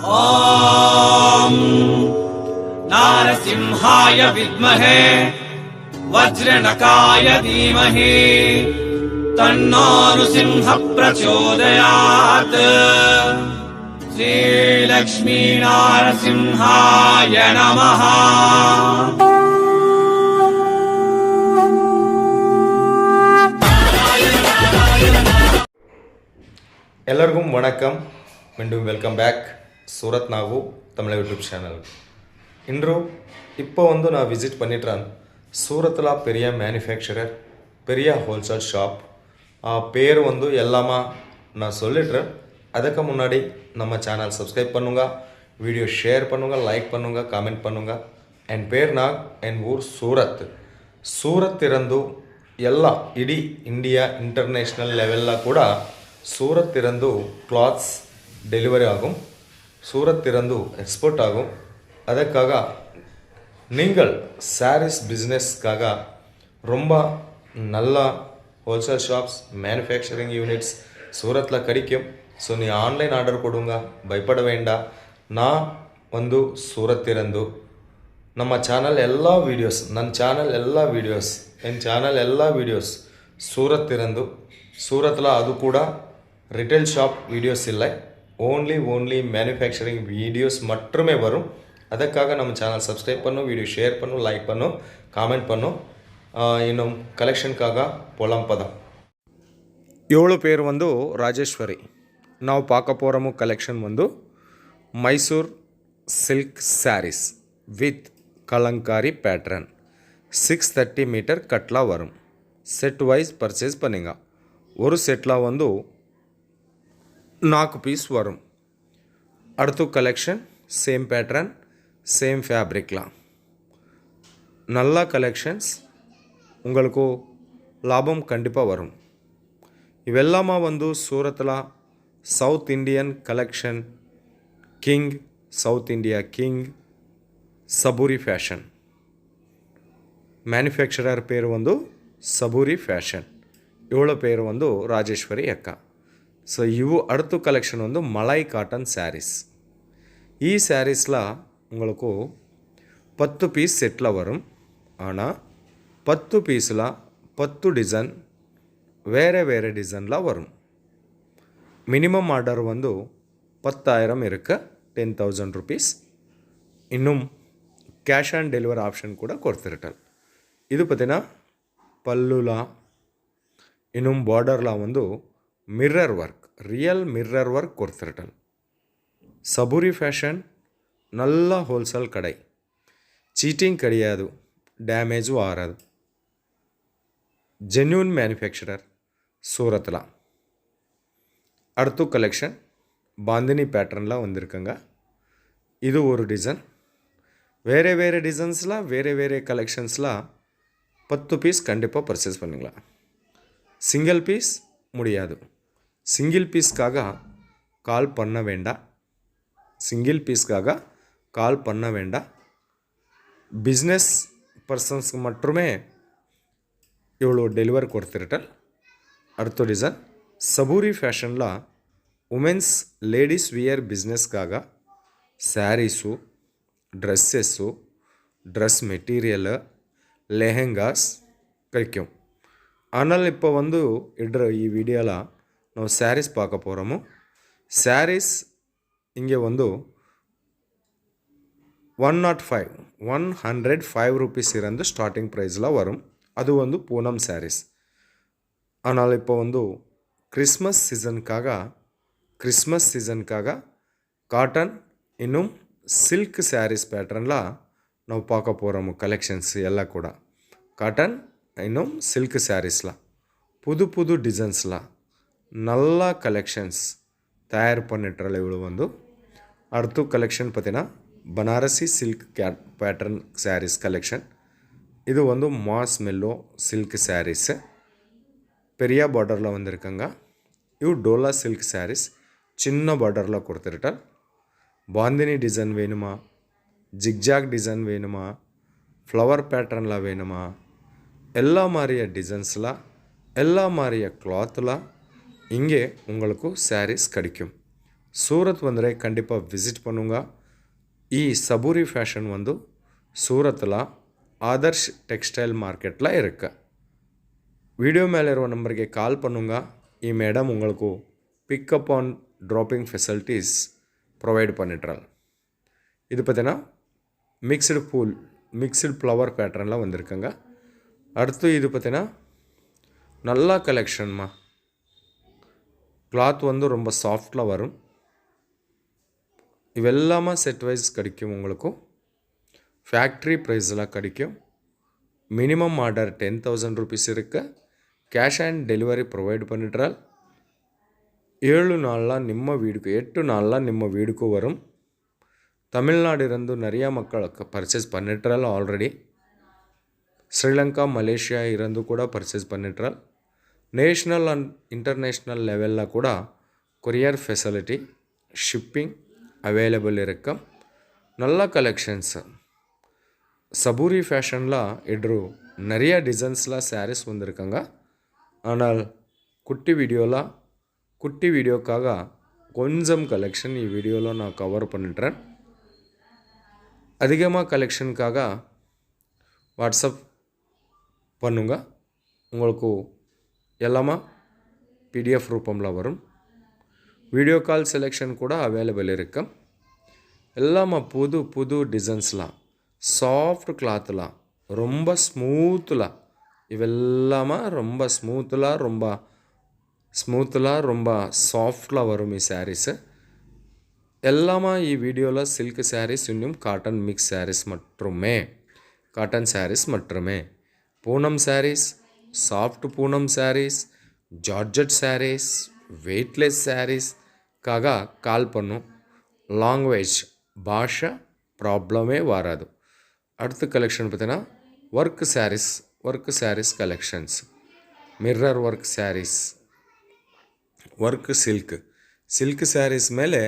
ॐ नारसिंहाय विद्महे वज्रनकाय धीमहि तन्नो नृसिंह प्रचोदयात्। श्रीलक्ष्मी नारसिंहाय नमः। எல்லாருக்கும் வணக்கம். மீண்டும் welcome back Surat Nagu Tamil YouTube channel. இன்று இப்போ நான் விசிட் பண்ணிட்டுறேன் சூரத்தில் பெரிய மேனுஃபேக்சரர், பெரிய ஹோல்சேல் ஷாப். பேர் எல்லாமா நான் சொல்லிடுறேன். அதுக்கு முன்னாடி நம்ம சேனல் சப்ஸ்கிரைப் பண்ணுங்க, வீடியோ ஷேர் பண்ணுங்க, லைக் பண்ணுங்க, காமெண்ட் பண்ணுங்க. என் பேர் நாக், என் ஊர் சூரத். சூரத் இருந்து ಎಲ್ಲ ಇಡೀ ಇಂಡಿಯಾ ಇಂಟರ್ನ್ಯಾಷನಲ್ ಲೆವೆಲ್ಲ ಕೂಡ சூரத் இருந்து கிளாத்ஸ் டெலிவரி ஆகும், சூரத் இருந்து எக்ஸ்போர்ட் ஆகும். அதற்காக நீங்கள் சாரீஸ் பிஸ்னஸ்க்காக ரொம்ப நல்ல ஹோல்சேல் ஷாப்ஸ், மேனுஃபேக்சரிங் யூனிட்ஸ் சூரத்தில் கிடைக்கும். ஸோ நீ ஆன்லைன் ஆர்டர் கொடுங்க, பயப்பட வேண்டாம். நான் சூரத் இருந்து ನಮ್ಮ ಚಾನಲ್ ಎಲ್ಲ ವೀಡಿಯೋಸ್, ನನ್ನ ಚಾನಲ್ ಎಲ್ಲ ವೀಡಿಯೋಸ್, என் சேனல் எல்லா வீடியோஸ் சூரத் இருந்து. சூரத்தில் அது கூட ரிட்டெயில் ஷாப் வீடியோஸ் இல்லை, ஓன்லி மேனுஃபேக்சரிங் வீடியோஸ் மட்டுமே வரும். ಅದಕ್ಕಾக நம்ம சேனல் சப்ஸ்கிரைப் பண்ணும், வீடியோ ஷேர் பண்ணும், லைக் பண்ணும், ಕಾಮೆಂಟ್ பண்ணும். இன்னும் ಕಲೆಕ್ಷನ್ಕಾಗ ಪೊಲಂ ಪದ 7 பேர் ರಾಜೇಶ್ವರಿ. ನಾವು பார்க்க போகிறோமோ collection Mysore silk sarees with kalamkari pattern. 630 metre கட்லாம் வரும். செட் வைஸ் பர்ச்சேஸ் பண்ணுங்க. ஒரு செட்டில் 4 பீஸ் வரும். அடுத்து கலெக்ஷன் சேம் பேட்டர்ன், சேம் ஃபேப்ரிக்லாம் நல்ல கலெக்ஷன்ஸ், உங்களுக்கு லாபம் கண்டிப்பாக வரும். இவெல்லாமா சூரத்தில் south Indian collection king, south India king Saburi fashion. Manufacturer பேர் ಸಬೂರಿ ಫ್ಯಾಷನ್. ಇವಳ பேர் ರಾಜೇಶ್ವರಿ ಅಕ್ಕ. ஸோ அடுத்த கலெக்ஷன் மலாய் காட்டன் சாரீஸ். ಈ சாரீஸில் உங்களுக்கு 10 பீஸ் செட்டில் வரும். ஆனால் 10 பீஸில் 10 டிசைன் வேறு டிசைனில் வரும். மினிமம் ஆர்டர் 10,000 இருக்கு, 10,000 ருபீஸ். இன்னும் கேஷ் ஆன் டெலிவரி ஆப்ஷன் கூட கொடுத்துருட்டல். இது பார்த்தீங்கன்னா பல்லுலா, இன்னும் பார்டரில் mirror work, real mirror work ಕೊಡ್ತಿರ್ಟಲ್. ಸಬೂರಿ ಫ್ಯಾಷನ್ நல்ல ஹோல்சேல் கடை, சீட்டிங் கிடையாது, டேமேஜும் ஆகாது. ஜென்யூன் மேனுஃபேக்சரர் சூரத்தில். அடுத்த கலெக்ஷன் பாந்தினி பேட்டர்னில் வந்திருக்குங்க. இது ஒரு டிசைன். வேறு டிசைன்ஸில் வேறு கலெக்ஷன்ஸில் 10 பீஸ் கண்டிப்பாக பர்ச்சேஸ் பண்ணிக்கலாம். சிங்கிள் பீஸ் முடியாது. சிங்கிள் பீஸ்க்காக கால் பண்ண வேண்டாம். பிஸ்னஸ் பர்சன்ஸ்க்கு மட்டுமே இவ்வளோ டெலிவரி கொடுத்துருட்டல். அடுத்த டிசைன் சபூரி ஃபேஷனில் உமென்ஸ் லேடிஸ் வியர் பிஸ்னஸ்க்காக sarees, dresses, dress material, lehengas கிடைக்கும். ஆனால் இப்போ இடுற ಈ வீடியோவில் ನಾವು ಸ್ಯಾರೀಸ್ பார்க்க போகிறோமோ. ಸ್ಯಾರೀಸ್ இங்கே 105 ருபீஸ் இருந்து ஸ்டார்டிங் ப்ரைஸில் வரும். அது பூனம் சாரீஸ். ஆனால் இப்போ கிறிஸ்மஸ் சீசனுக்காக காட்டன் இன்னும் சில்க் சாரீஸ் பேட்டர்னில் ನಾವು பார்க்க போகிறோமோ. கலெக்ஷன்ஸ் எல்லாம் கூட காட்டன் இன்னும் சில்க் சாரீஸில் புது டிசைன்ஸில் நல்ல கலெக்ஷன்ஸ் தயார் பண்ணிட்டுறல. இவ்வளோ அடுத்த கலெக்ஷன் பார்த்தீங்கன்னா Banarasi silk pattern sarees collection. இது மாஸ் மெல்லோ சில்க் சாரீஸு பெரிய பார்டரில் வந்திருக்குங்க. இவு டோலா சில்க் சாரீஸ் சின்ன பார்டரில் கொடுத்துருட்டால். பாந்தினி டிசைன் வேணுமா, ஜிக்ஜாக் டிசைன் வேணுமா, ஃப்ளவர் பேட்டர்னில் வேணுமா, எல்லா மாதிரிய டிசைன்ஸில், எல்லா மாதிரிய கிளாத்தில் இங்கே உங்களுக்கு சாரீஸ் கிடைக்கும். சூரத் வந்தரை கண்டிப்பாக விசிட் பண்ணுங்க. சபூரி ஃபேஷன் சூரத்தில் ஆதர்ஷ் டெக்ஸ்டைல் மார்க்கெட்டில் இருக்கு. வீடியோ மேலே இருக்க நம்பருக்கு கால் பண்ணுங்க. மேடம் உங்களுக்கு pickup and dropping facilities provide பண்ணிட்டுறாள். இது பார்த்தீங்கன்னா மிக்ஸ்டு ஃப்ளவர் பேட்டர்னில் வந்திருக்குங்க. அடுத்து இது பார்த்தீங்கன்னா நல்லா கலெக்ஷன்மா. கிளாத் ரொம்ப சாஃப்டில் வரும். இவெல்லாமா செட் வைஸ் கிடைக்கும். உங்களுக்கு ஃபேக்ட்ரி ப்ரைஸில் கிடைக்கும். மினிமம் ஆர்டர் 10,000 rupees இருக்கு. கேஷ் அண்ட் டெலிவரி ப்ரொவைட் பண்ணிடுறாள். 8 நாளில் ನಿಮ್ಮ வீடுக்கு வரும். தமிழ்நாடு இருந்து நிறைய மக்கள் பர்ச்சேஸ் பண்ணிட்டுறாள். ஆல்ரெடி ஸ்ரீலங்கா மலேசியா இருந்து கூட பர்ச்சேஸ் பண்ணிட்டுறாள். நேஷ்னல் அண்ட் இன்டர்நேஷ்னல் லெவலில் கூட கொரியர் ஃபெசிலிட்டி ஷிப்பிங் அவைலபிள் இருக்கு. நல்ல கலெக்ஷன்ஸ். சபூரி ஃபேஷனில் இன்று நிறைய டிசைன்ஸில் சாரீஸ் வந்திருக்காங்க. ஆனால் குட்டி வீடியோக்காக கொஞ்சம் கலெக்ஷன் வீடியோவில் நான் கவர் பண்ணிட்டுறேன். அதிகமாக கலெக்ஷனுக்காக வாட்ஸ்அப் பண்ணுங்க. உங்களுக்கு எல்லாமே பிடிஎஃப் ரூபமில் வரும். வீடியோ கால் செலெக்ஷன் கூட அவைலபிள் இருக்கு. எல்லாமே புது டிசைன்ஸ்லாம் சாஃப்ட் கிளாத்தில் ரொம்ப ஸ்மூத்தில் இவெல்லாமா ரொம்ப ஸ்மூத்தில் ரொம்ப சாஃப்டில் வரும். சாரீஸு எல்லாமே வீடியோவில் சில்க் சாரீஸ் இன்னும் காட்டன் மிக்ஸ் சாரீஸ் மட்டுமே. Poonam sarees, soft Poonam sarees, georgette sarees, weightless சாரீஸ்க்காக கால் பண்ணும். லாங்குவேஜ் பாஷை ப்ராப்ளமே வராது. அடுத்த கலெக்ஷன் பார்த்தீங்கன்னா work sarees collections. Mirror work sarees, work silk sarees ಮೇಲೆ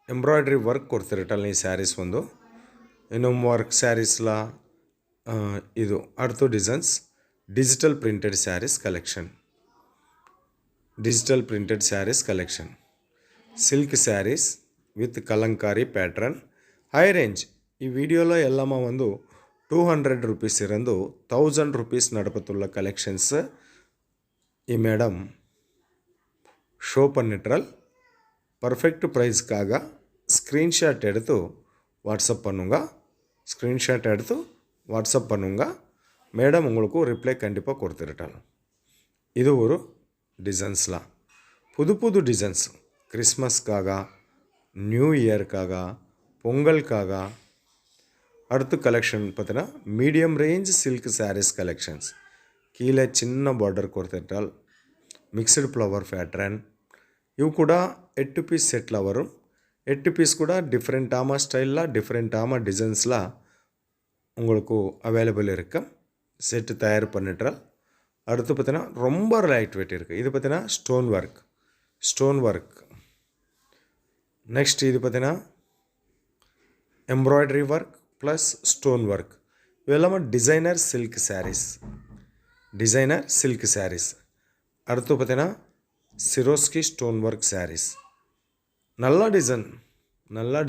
ಎಂಬ್ರಾಯ್ಡ್ರಿ ವರ್ಕ್ ಕೊಡ್ತಿರಟಲ್ಲ ಈ ಸ್ಯಾರೀಸ್ ಇನ್ನೊಂದು ವರ್ಕ್ ಸ್ಯಾರೀಸ್ಲ ಇದು அடுத்த designs digital printed sarees collection silk sarees with kalamkari pattern high range. வீடியோவில் எல்லாமே 200 rupees இருந்து 1000 rupees நடப்பத்துள்ள கலெக்ஷன்ஸு மேடம் ஷோ பண்ணிட்டுறால். பர்ஃபெக்ட் ப்ரைஸ்க்காக ஸ்க்ரீன்ஷாட் எடுத்து வாட்ஸ்அப் பண்ணுங்க. மேடம் உங்களுக்கு ரிப்ளை கண்டிப்பாக கொடுத்துருட்டாள். இது ஒரு டிசைன்ஸ்லாம் புது டிசைன்ஸ். கிறிஸ்மஸ்க்காக, நியூ இயர்க்காக, பொங்கலுக்காக. அடுத்த கலெக்ஷன் பார்த்தீங்கன்னா medium range silk sarees collections. கீழே சின்ன பார்டர் கொடுத்துட்டால் மிக்ஸ்டு ஃப்ளவர் பேட்டர்ன். இவு கூட 8 பீஸ் செட்டில் வரும். 8 பீஸ் கூட டிஃப்ரெண்ட்டான ஸ்டைலில் டிஃப்ரெண்ட்டான டிசைன்ஸில் உங்களுக்கு அவைலபிள் இருக்கு. செட்டு தயார் பண்ணிட்டுறால். அடுத்து பார்த்தீங்கன்னா ரொம்ப லைட் வெயிட் இருக்குது. இது பார்த்தீங்கன்னா ஸ்டோன் ஒர்க். நெக்ஸ்ட் இது பார்த்தீங்கன்னா embroidery work plus stone work. இதெல்லாமே டிசைனர் சில்க் சாரீஸ். அடுத்து பார்த்தீங்கன்னா சிரோஸ்கி ஸ்டோன் ஒர்க் சாரீஸ். நல்ல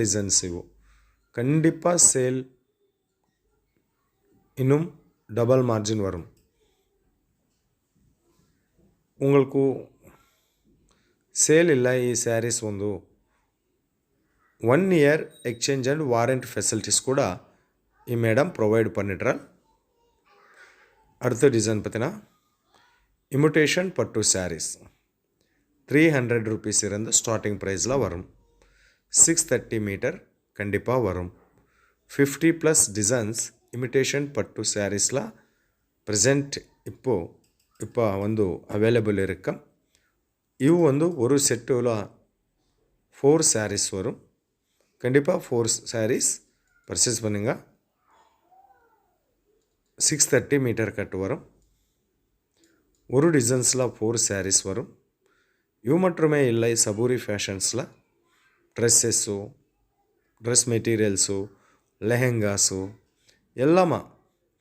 டிசைன்ஸ் இವು கண்டிப்பாக சேல் இன்னும் டபுள் மார்ஜின் வரும். உங்களுக்கு சேல் இல்லை ಈ sarees 1 year exchange and warrant facilities கூட மேடம் ப்ரொவைட் பண்ணிடுறாள். அடுத்த டிசைன் பார்த்தீங்கன்னா இமிட்டேஷன் பட்டு சாரீஸ் 300 rupees இருந்து ஸ்டார்டிங் ப்ரைஸில் வரும். 630 மீட்டர் கண்டிப்பாக வரும். 50+ டிசைன்ஸ் இமிட்டேஷன் பட்டு சாரீஸில் ப்ரெசென்ட் இப்போ அவைலபிள் இருக்கு. இவு ஒரு செட்டில் 4 sarees வரும். கண்டிப்பாக 4 sarees பர்ச்சேஸ் பண்ணுங்க. 630 மீட்டர் கட்டு வரும். ஒரு டிசைன்ஸில் 4 sarees வரும். இவு மட்டுமே இல்லை, சபூரி ஃபேஷன்ஸில் ட்ரெஸ் மெட்டீரியல்ஸு, லெஹெங்காஸு எல்லாமே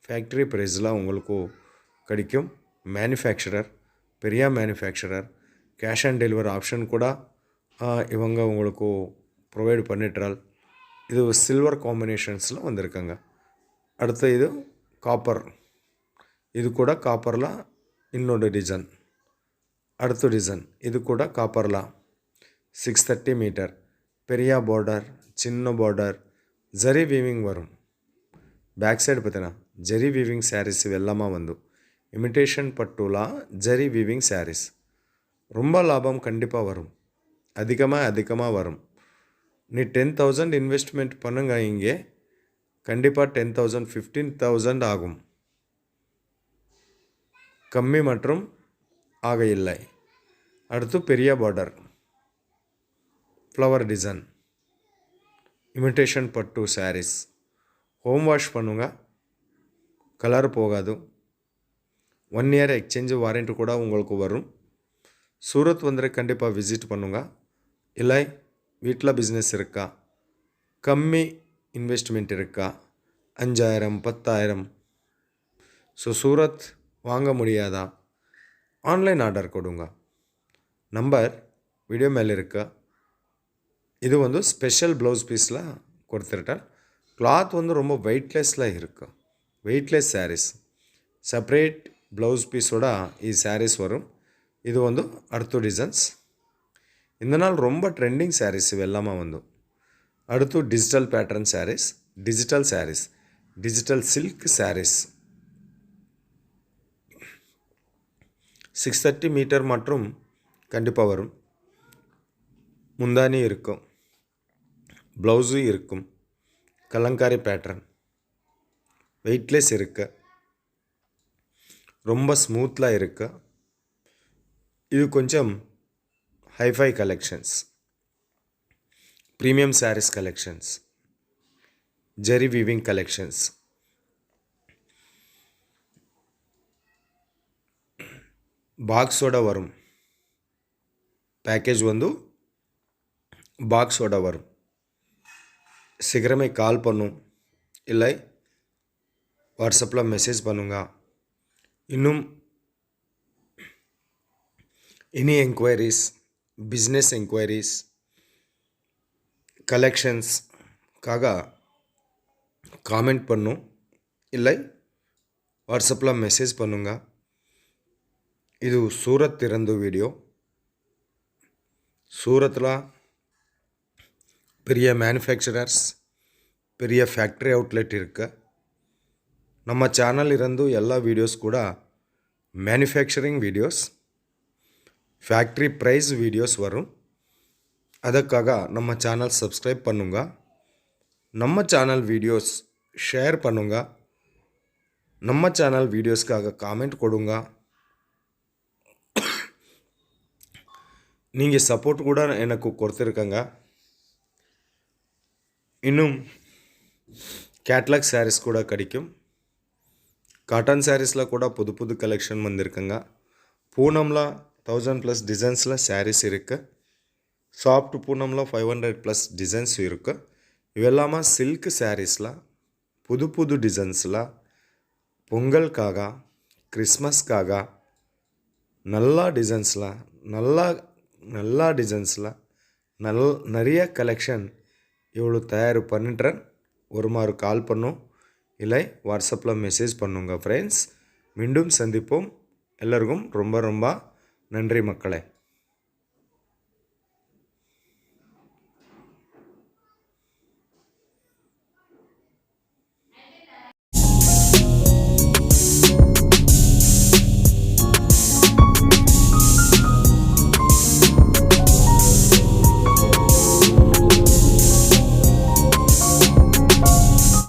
ஃபேக்ட்ரி ப்ரைஸில் உங்களுக்கு கிடைக்கும். பெரிய manufacturer cash on delivery option கூட இவங்க உங்களுக்கு ப்ரொவைட் பண்ணிட்டுறால். இது சில்வர் காம்பினேஷன்ஸில் வந்திருக்குங்க. அடுத்து இது காப்பர், இது கூட காப்பரில் இன்னொரு டிசைன். அடுத்த டிசைன் இது கூட காப்பரில் 630 மீட்டர் பெரிய பார்டர், சின்ன பார்டர், ஜரி வீவிங் வரும். ಬ್ಯಾಕ್ ಸೈಡ್ பார்த்தீங்கன்னா ஜரி வீவிங் சாரீஸ் எல்லாமா வந்து இமிட்டேஷன் பட்டுலா ஜரி வீவிங் சாரீஸ். ரொம்ப லாபம் கண்டிப்பாக வரும், அதிகமாக வரும். நீ 10,000 இன்வெஸ்ட்மெண்ட் பண்ணுங்க, இங்கே கண்டிப்பாக 10,000 15,000 ஆகும். கம்மி மற்றும் ஆக இல்லை. அடுத்து பெரிய பார்டர், ஃப்ளவர் டிசைன், இமிட்டேஷன் பட்டு சாரீஸ். ஹோம் வாஷ் பண்ணுங்க, கலர் போகாது. 1 இயர் எக்ஸ்சேஞ்ச் வாரண்ட்டி கூட உங்களுக்கு வரும். சூரத் வந்து கண்டிப்பாக விசிட் பண்ணுங்க. இல்லை வீட்டில் பிஸ்னஸ் இருக்கா, கம்மி இன்வெஸ்ட்மெண்ட் இருக்கா, 5,000 10,000, ஸோ சூரத் வாங்க முடியாதா, ஆன்லைன் ஆர்டர் கொடுங்க. நம்பர் வீடியோ மேலே இருக்கா. இது வந்து ஸ்பெஷல் ப்ளவுஸ் பீஸில் கொடுத்துருட்டேன். கிளாத் வந்து ரொம்ப வெயிட்லெஸ்ஸில் இருக்கும், வெயிட்லெஸ் சாரீஸ். செப்பரேட் ப்ளவுஸ் பீஸோட சாரீஸ் வரும். இது வந்து அடுத்த டிசைன்ஸ். இந்த நாள் ரொம்ப ட்ரெண்டிங் சாரீஸ் இವೆಲ್ಲமா வந்து. அடுத்து digital pattern sarees, digital sarees, digital silk sarees. 630 metre மற்றும் கண்டிப்பாக வரும். முந்தானி இருக்கும், ப்ளவுஸு இருக்கும், கலங்காரி பேட்டர்ன், வெயிட்லெஸ் இருக்கு, ரொம்ப ஸ்மூத்லாக இருக்கு. இது கொஞ்சம் hifi collections, premium sarees collections, zari weaving collections. பாக்ஸோட வரும், பேக்கேஜ் வந்து பாக்ஸோட வரும். சீக்கிரமே கால் பண்ணும், இல்லை வாட்ஸ்அப்பில் மெசேஜ் பண்ணுங்க. இன்னும் எனி என்கொயரிஸ், பிஸ்னஸ் என்கொயரிஸ், கலெக்ஷன்ஸ்க்காக காமெண்ட் பண்ணும், இல்லை வாட்ஸ்அப்பில் மெசேஜ் பண்ணுங்க. இது சூரத் இருந்து வீடியோ. சூரத்தில் பெரிய மேனுஃபேக்சரர்ஸ், பெரிய ಫ್ಯಾಕ್ಟ್ರಿ ಔಟ್ಲೆಟ್ இருக்கு. ನಮ್ಮ ಚಾನಲ್ ಇರಂದು ಎಲ್ಲ ವೀಡಿಯೋಸ್ ಕೂಡ manufacturing videos, factory price videos வரும். ಅದಕ್ಕಾக நம்ம சேனல் சப்ஸ்கிரைப் பண்ணுங்க, நம்ம சேனல் வீடியோஸ் ஷேர் பண்ணுங்க, நம்ம சேனல் வீடியோஸ்க்காக காமெண்ட் கொடுங்க. நீங்கள் சப்போர்ட் கூட எனக்கு கொடுத்துருக்கங்க. இன்னும் கேட்லாக் சாரீஸ் கூட கிடைக்கும். காட்டன் சாரீஸில் கூட புது புது கலெக்ஷன் வந்திருக்குங்க. பூனமில் 1000+ டிசைன்ஸில் சாரீஸ் இருக்குது. சாஃப்ட் பூனமில் 500+ டிசைன்ஸ் இருக்குது. இவெல்லாமா சில்க் சாரீஸில் புது புது டிசைன்ஸில் பொங்கலுக்காக, கிறிஸ்மஸ்க்காக நல்லா டிசைன்ஸில், நல்லா டிசைன்ஸில் நிறைய கலெக்ஷன் இவ்வளோ தயார் பண்ணிட்டுறேன். ஒரு மாறு கால் பண்ணும், இல்லை வாட்ஸ்அப்பில் மெசேஜ் பண்ணுங்க ஃப்ரெண்ட்ஸ். மீண்டும் சந்திப்போம். எல்லாருக்கும் ரொம்ப ரொம்ப நன்றி மக்களே.